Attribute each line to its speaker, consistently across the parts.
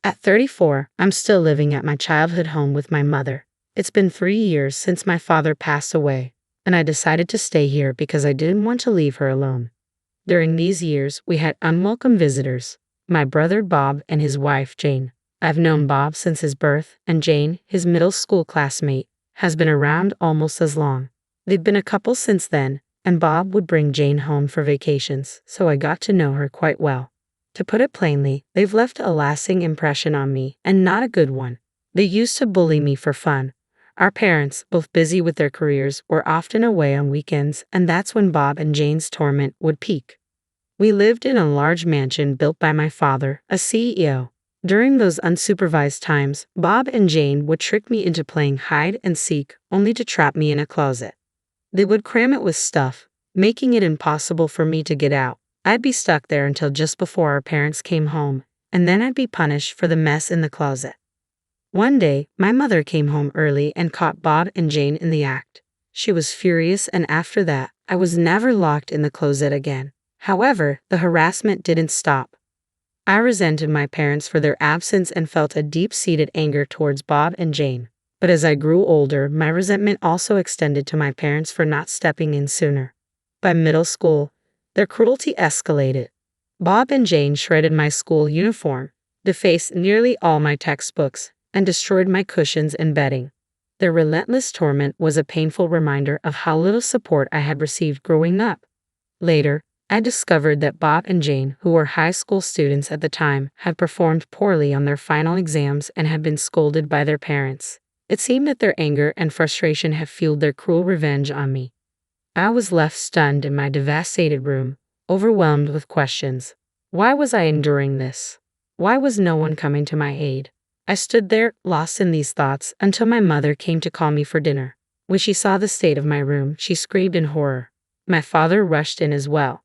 Speaker 1: At 34, I'm still living at my childhood home with my mother. It's been 3 years since my father passed away, and I decided to stay here because I didn't want to leave her alone. During these years, we had unwelcome visitors, my brother Bob and his wife Jane. I've known Bob since his birth, and Jane, his middle school classmate, has been around almost as long. They've been a couple since then, and Bob would bring Jane home for vacations, so I got to know her quite well. To put it plainly, they've left a lasting impression on me, and not a good one. They used to bully me for fun. Our parents, both busy with their careers, were often away on weekends, and that's when Bob and Jane's torment would peak. We lived in a large mansion built by my father, a CEO. During those unsupervised times, Bob and Jane would trick me into playing hide and seek, only to trap me in a closet. They would cram it with stuff, making it impossible for me to get out. I'd be stuck there until just before our parents came home, and then I'd be punished for the mess in the closet. One day, my mother came home early and caught Bob and Jane in the act. She was furious, and after that, I was never locked in the closet again. However, the harassment didn't stop. I resented my parents for their absence and felt a deep-seated anger towards Bob and Jane. But as I grew older, my resentment also extended to my parents for not stepping in sooner. By middle school, their cruelty escalated. Bob and Jane shredded my school uniform, defaced nearly all my textbooks, and destroyed my cushions and bedding. Their relentless torment was a painful reminder of how little support I had received growing up. Later, I discovered that Bob and Jane, who were high school students at the time, had performed poorly on their final exams and had been scolded by their parents. It seemed that their anger and frustration had fueled their cruel revenge on me. I was left stunned in my devastated room, overwhelmed with questions. Why was I enduring this? Why was no one coming to my aid? I stood there, lost in these thoughts, until my mother came to call me for dinner. When she saw the state of my room, she screamed in horror. My father rushed in as well.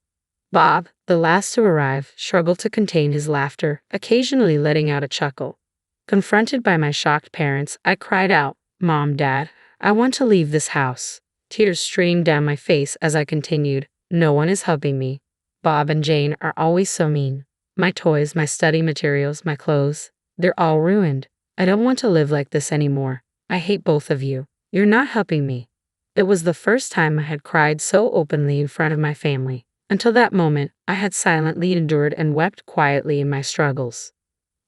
Speaker 1: Bob, the last to arrive, struggled to contain his laughter, occasionally letting out a chuckle. Confronted by my shocked parents, I cried out, "Mom, Dad, I want to leave this house." Tears streamed down my face as I continued, "No one is helping me. Bob and Jane are always so mean. My toys, my study materials, my clothes, they're all ruined. I don't want to live like this anymore. I hate both of you. You're not helping me." It was the first time I had cried so openly in front of my family. Until that moment, I had silently endured and wept quietly in my struggles.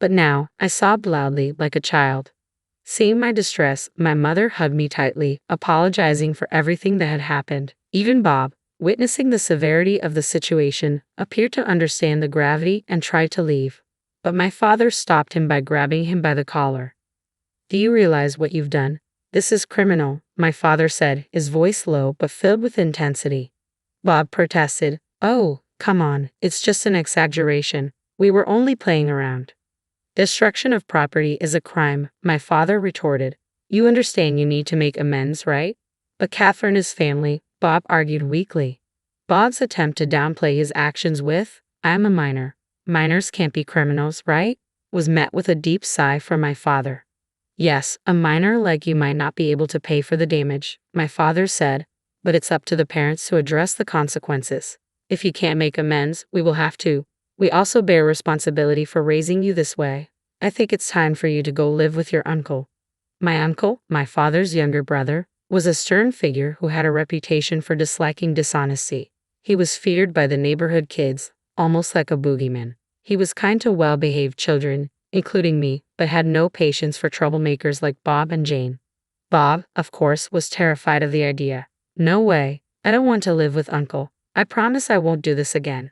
Speaker 1: But now, I sobbed loudly like a child. Seeing my distress, my mother hugged me tightly, apologizing for everything that had happened. Even Bob, witnessing the severity of the situation, appeared to understand the gravity and tried to leave. But my father stopped him by grabbing him by the collar. "Do you realize what you've done? This is criminal," my father said, his voice low but filled with intensity. Bob protested, "Oh, come on, it's just an exaggeration. We were only playing around." "Destruction of property is a crime," my father retorted. "You understand you need to make amends, right?" "But Catherine is family," Bob argued weakly. Bob's attempt to downplay his actions with, "I'm a minor. Minors can't be criminals, right?" was met with a deep sigh from my father. "Yes, a minor like you might not be able to pay for the damage," my father said, "but it's up to the parents to address the consequences. If you can't make amends, we will have to. We also bear responsibility for raising you this way. I think it's time for you to go live with your uncle." My uncle, my father's younger brother, was a stern figure who had a reputation for disliking dishonesty. He was feared by the neighborhood kids, almost like a boogeyman. He was kind to well-behaved children, including me, but had no patience for troublemakers like Bob and Jane. Bob, of course, was terrified of the idea. "No way. I don't want to live with Uncle. I promise I won't do this again."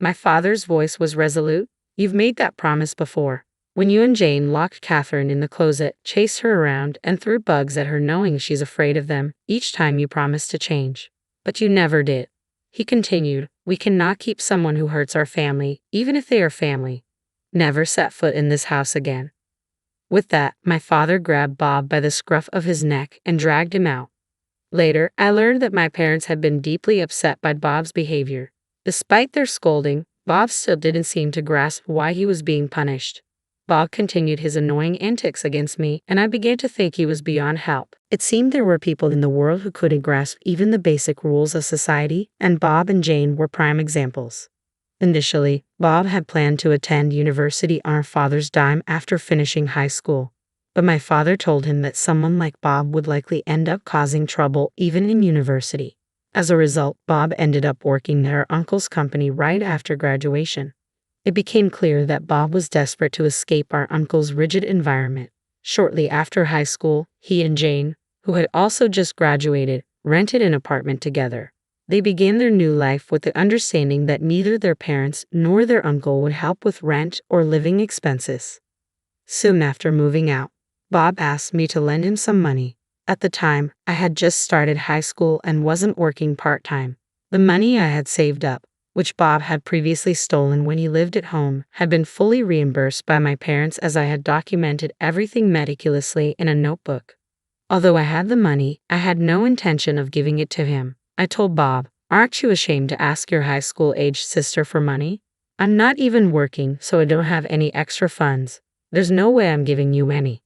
Speaker 1: My father's voice was resolute. "You've made that promise before. When you and Jane locked Catherine in the closet, chased her around, and threw bugs at her knowing she's afraid of them, each time you promised to change. But you never did." He continued, "We cannot keep someone who hurts our family, even if they are family. Never set foot in this house again." With that, my father grabbed Bob by the scruff of his neck and dragged him out. Later, I learned that my parents had been deeply upset by Bob's behavior. Despite their scolding, Bob still didn't seem to grasp why he was being punished. Bob continued his annoying antics against me, and I began to think he was beyond help. It seemed there were people in the world who couldn't grasp even the basic rules of society, and Bob and Jane were prime examples. Initially, Bob had planned to attend university on our father's dime after finishing high school. But my father told him that someone like Bob would likely end up causing trouble even in university. As a result, Bob ended up working at our uncle's company right after graduation. It became clear that Bob was desperate to escape our uncle's rigid environment. Shortly after high school, he and Jane, who had also just graduated, rented an apartment together. They began their new life with the understanding that neither their parents nor their uncle would help with rent or living expenses. Soon after moving out, Bob asked me to lend him some money. At the time, I had just started high school and wasn't working part-time. The money I had saved up, which Bob had previously stolen when he lived at home, had been fully reimbursed by my parents as I had documented everything meticulously in a notebook. Although I had the money, I had no intention of giving it to him. I told Bob, "Aren't you ashamed to ask your high school-aged sister for money? I'm not even working, so I don't have any extra funds. There's no way I'm giving you any."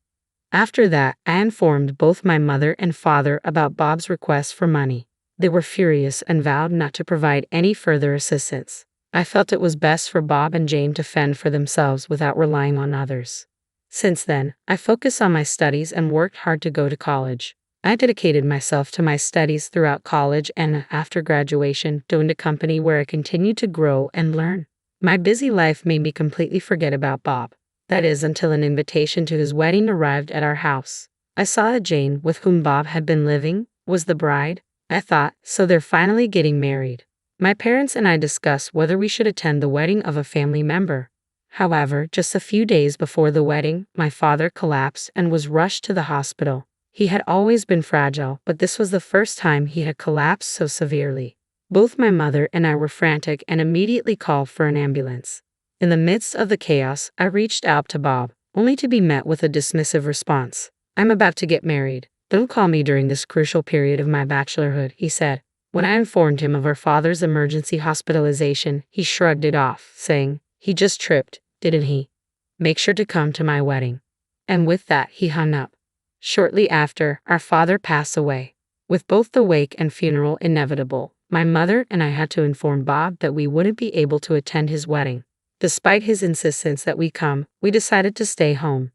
Speaker 1: After that, I informed both my mother and father about Bob's request for money. They were furious and vowed not to provide any further assistance. I felt it was best for Bob and Jane to fend for themselves without relying on others. Since then, I focused on my studies and worked hard to go to college. I dedicated myself to my studies throughout college and, after graduation, joined a company where I continued to grow and learn. My busy life made me completely forget about Bob. That is, until an invitation to his wedding arrived at our house. I saw that Jane, with whom Bob had been living, was the bride. I thought, so they're finally getting married. My parents and I discussed whether we should attend the wedding of a family member. However, just a few days before the wedding, my father collapsed and was rushed to the hospital. He had always been fragile, but this was the first time he had collapsed so severely. Both my mother and I were frantic and immediately called for an ambulance. In the midst of the chaos, I reached out to Bob, only to be met with a dismissive response. "I'm about to get married. Don't call me during this crucial period of my bachelorhood," he said. When I informed him of our father's emergency hospitalization, he shrugged it off, saying, "He just tripped, didn't he? Make sure to come to my wedding." And with that, he hung up. Shortly after, our father passed away. With both the wake and funeral inevitable, my mother and I had to inform Bob that we wouldn't be able to attend his wedding. Despite his insistence that we come, we decided to stay home.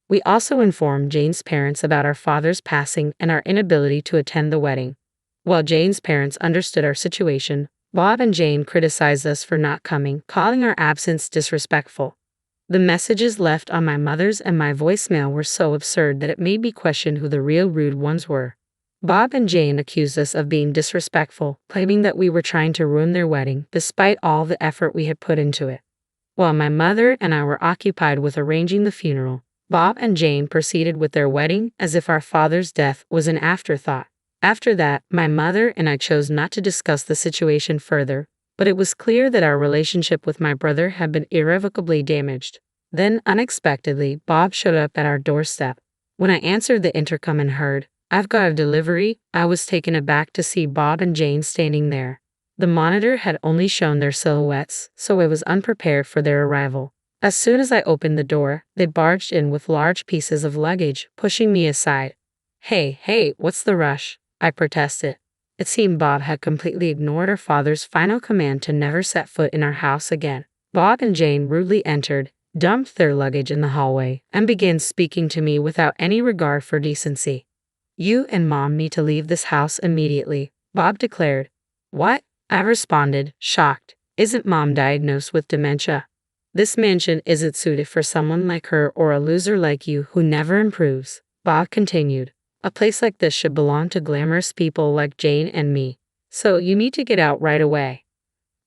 Speaker 1: We also informed Jane's parents about our father's passing and our inability to attend the wedding. While Jane's parents understood our situation, Bob and Jane criticized us for not coming, calling our absence disrespectful. The messages left on my mother's and my voicemail were so absurd that it made me question who the real rude ones were. Bob and Jane accused us of being disrespectful, claiming that we were trying to ruin their wedding, despite all the effort we had put into it. While my mother and I were occupied with arranging the funeral, Bob and Jane proceeded with their wedding as if our father's death was an afterthought. After that, my mother and I chose not to discuss the situation further, but it was clear that our relationship with my brother had been irrevocably damaged. Then, unexpectedly, Bob showed up at our doorstep. When I answered the intercom and heard, "I've got a delivery," I was taken aback to see Bob and Jane standing there. The monitor had only shown their silhouettes, so I was unprepared for their arrival. As soon as I opened the door, they barged in with large pieces of luggage, pushing me aside. Hey, what's the rush?" I protested. It seemed Bob had completely ignored our father's final command to never set foot in our house again. Bob and Jane rudely entered, dumped their luggage in the hallway, and began speaking to me without any regard for decency. "You and Mom need to leave this house immediately," Bob declared. "What?" I responded, shocked. "Isn't Mom diagnosed with dementia? This mansion isn't suited for someone like her or a loser like you who never improves," Bob continued. "A place like this should belong to glamorous people like Jane and me. So you need to get out right away."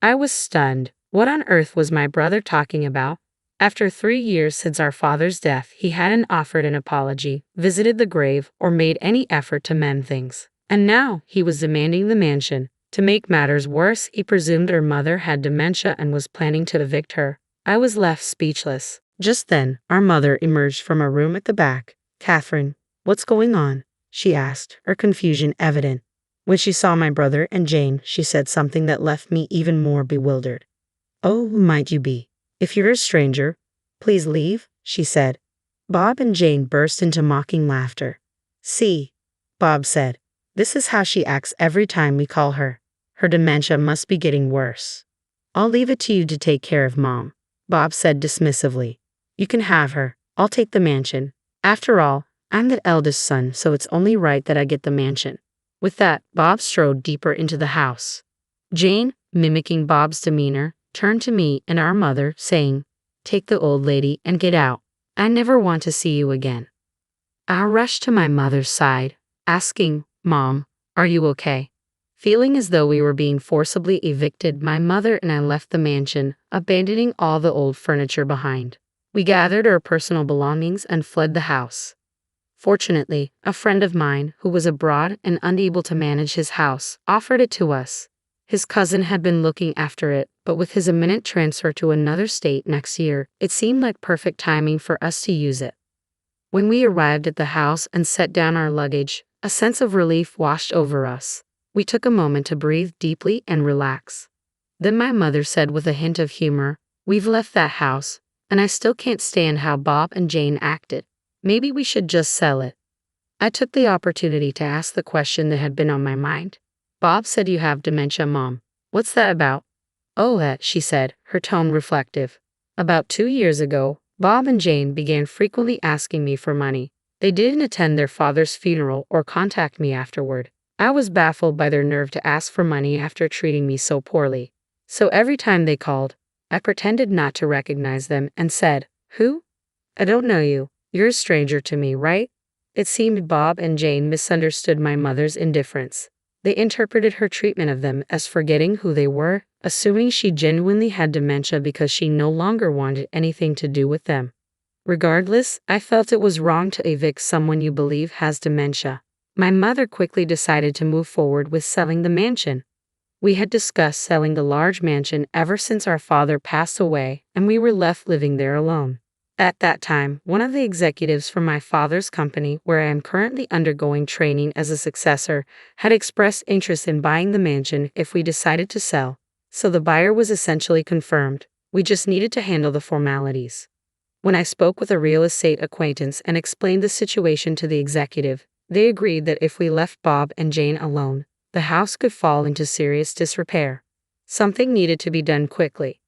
Speaker 1: I was stunned. What on earth was my brother talking about? After 3 years since our father's death, he hadn't offered an apology, visited the grave, or made any effort to mend things. And now, he was demanding the mansion. To make matters worse, he presumed her mother had dementia and was planning to evict her. I was left speechless. Just then, our mother emerged from a room at the back. "Catherine, what's going on?" she asked, her confusion evident. When she saw my brother and Jane, she said something that left me even more bewildered. "Oh, who might you be? If you're a stranger, please leave," she said. Bob and Jane burst into mocking laughter. "See," Bob said, "this is how she acts every time we call her. Her dementia must be getting worse." I'll leave it to you to take care of Mom, Bob said dismissively. You can have her. I'll take the mansion. After all, I'm the eldest son, so it's only right that I get the mansion. With that, Bob strode deeper into the house. Jane, mimicking Bob's demeanor, turned to me and our mother, saying, "Take the old lady and get out. I never want to see you again." I rushed to my mother's side, asking, "Mom, are you okay?" Feeling as though we were being forcibly evicted, my mother and I left the mansion, abandoning all the old furniture behind. We gathered our personal belongings and fled the house. Fortunately, a friend of mine, who was abroad and unable to manage his house, offered it to us. His cousin had been looking after it, but with his imminent transfer to another state next year, it seemed like perfect timing for us to use it. When we arrived at the house and set down our luggage, a sense of relief washed over us. We took a moment to breathe deeply and relax. Then my mother said with a hint of humor, "We've left that house, and I still can't stand how Bob and Jane acted. Maybe we should just sell it." I took the opportunity to ask the question that had been on my mind. "Bob said you have dementia, Mom. What's that about?" "Oh, that," she said, her tone reflective. "About 2 years ago, Bob and Jane began frequently asking me for money. They didn't attend their father's funeral or contact me afterward. I was baffled by their nerve to ask for money after treating me so poorly. So every time they called, I pretended not to recognize them and said, 'Who? I don't know you. You're a stranger to me, right?' It seemed Bob and Jane misunderstood my mother's indifference. They interpreted her treatment of them as forgetting who they were, assuming she genuinely had dementia because she no longer wanted anything to do with them. Regardless, I felt it was wrong to evict someone you believe has dementia. My mother quickly decided to move forward with selling the mansion. We had discussed selling the large mansion ever since our father passed away, and we were left living there alone. At that time, one of the executives from my father's company, where I am currently undergoing training as a successor, had expressed interest in buying the mansion if we decided to sell. So the buyer was essentially confirmed. We just needed to handle the formalities. When I spoke with a real estate acquaintance and explained the situation to the executive, they agreed that if we left Bob and Jane alone, the house could fall into serious disrepair. Something needed to be done quickly.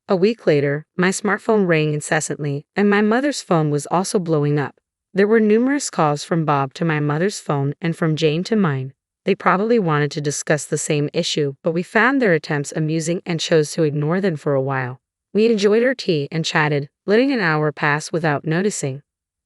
Speaker 1: A week later, my smartphone rang incessantly, and my mother's phone was also blowing up. There were numerous calls from Bob to my mother's phone and from Jane to mine. They probably wanted to discuss the same issue, but we found their attempts amusing and chose to ignore them for a while. We enjoyed our tea and chatted, letting an hour pass without noticing.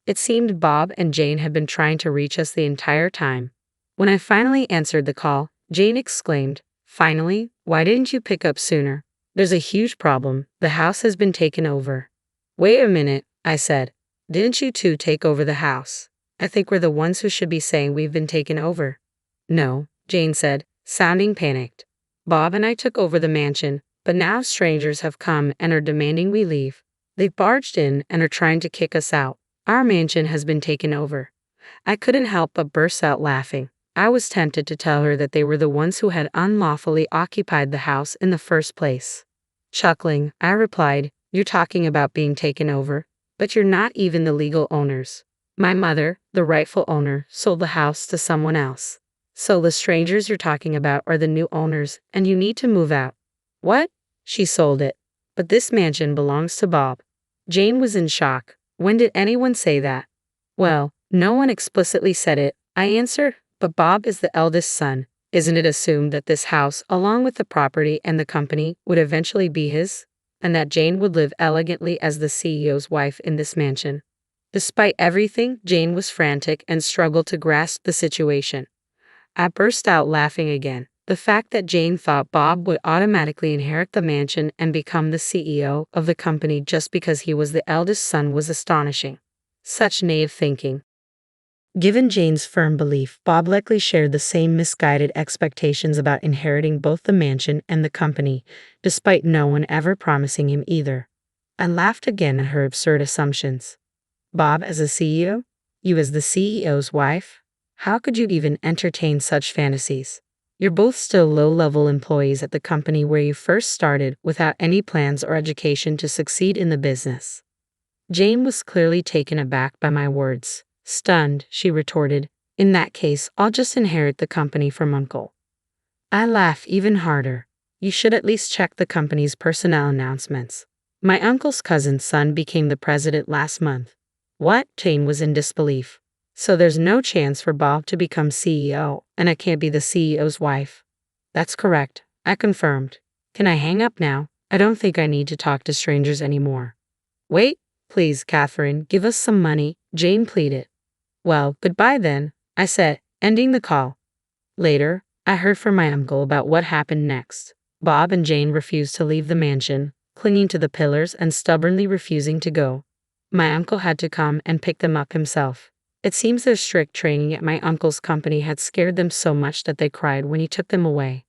Speaker 1: It seemed Bob and Jane had been trying to reach us the entire time. When I finally answered the call, Jane exclaimed, "Finally, why didn't you pick up sooner? There's a huge problem. The house has been taken over." "Wait a minute," I said. "Didn't you two take over the house? I think we're the ones who should be saying we've been taken over." "No," Jane said, sounding panicked. "Bob and I took over the mansion, but now strangers have come and are demanding we leave. They've barged in and are trying to kick us out. Our mansion has been taken over." I couldn't help but burst out laughing. I was tempted to tell her that they were the ones who had unlawfully occupied the house in the first place. Chuckling, I replied, "You're talking about being taken over, but you're not even the legal owners. My mother, the rightful owner, sold the house to someone else. So the strangers you're talking about are the new owners, and you need to move out." "What?" "She sold it. But this mansion belongs to Bob." Jane was in shock. "When did anyone say that?" "Well, no one explicitly said it," I answered, "but Bob is the eldest son. Isn't it assumed that this house, along with the property and the company, would eventually be his? And that Jane would live elegantly as the CEO's wife in this mansion?" Despite everything, Jane was frantic and struggled to grasp the situation. I burst out laughing again. The fact that Jane thought Bob would automatically inherit the mansion and become the CEO of the company just because he was the eldest son was astonishing. Such naive thinking. Given Jane's firm belief, Bob likely shared the same misguided expectations about inheriting both the mansion and the company, despite no one ever promising him either. I laughed again at her absurd assumptions. "Bob as a CEO? You as the CEO's wife? How could you even entertain such fantasies? You're both still low-level employees at the company where you first started without any plans or education to succeed in the business." Jane was clearly taken aback by my words. Stunned, she retorted, "In that case, I'll just inherit the company from Uncle." I laughed even harder. You should at least check the company's personnel announcements. My uncle's cousin's son became the president last month. What? Jane was in disbelief. So there's no chance for Bob to become CEO, and I can't be the CEO's wife. That's correct, I confirmed. Can I hang up now? I don't think I need to talk to strangers anymore. Wait, please, Catherine, give us some money, Jane pleaded. Well, goodbye then, I said, ending the call. Later, I heard from my uncle about what happened next. Bob and Jane refused to leave the mansion, clinging to the pillars and stubbornly refusing to go. My uncle had to come and pick them up himself. It seems their strict training at my uncle's company had scared them so much that they cried when he took them away.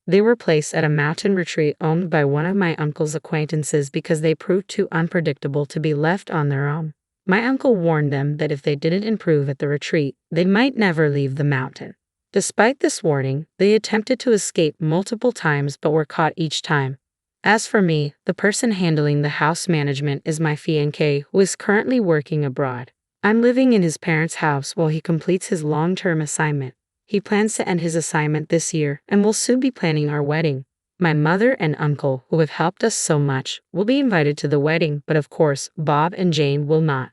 Speaker 1: They were placed at a mountain retreat owned by one of my uncle's acquaintances because they proved too unpredictable to be left on their own. My uncle warned them that if they didn't improve at the retreat, they might never leave the mountain. Despite this warning, they attempted to escape multiple times but were caught each time. As for me, the person handling the house management is my fiancé, who is currently working abroad. I'm living in his parents' house while he completes his long-term assignment. He plans to end his assignment this year and will soon be planning our wedding. My mother and uncle, who have helped us so much, will be invited to the wedding, but of course, Bob and Jane will not.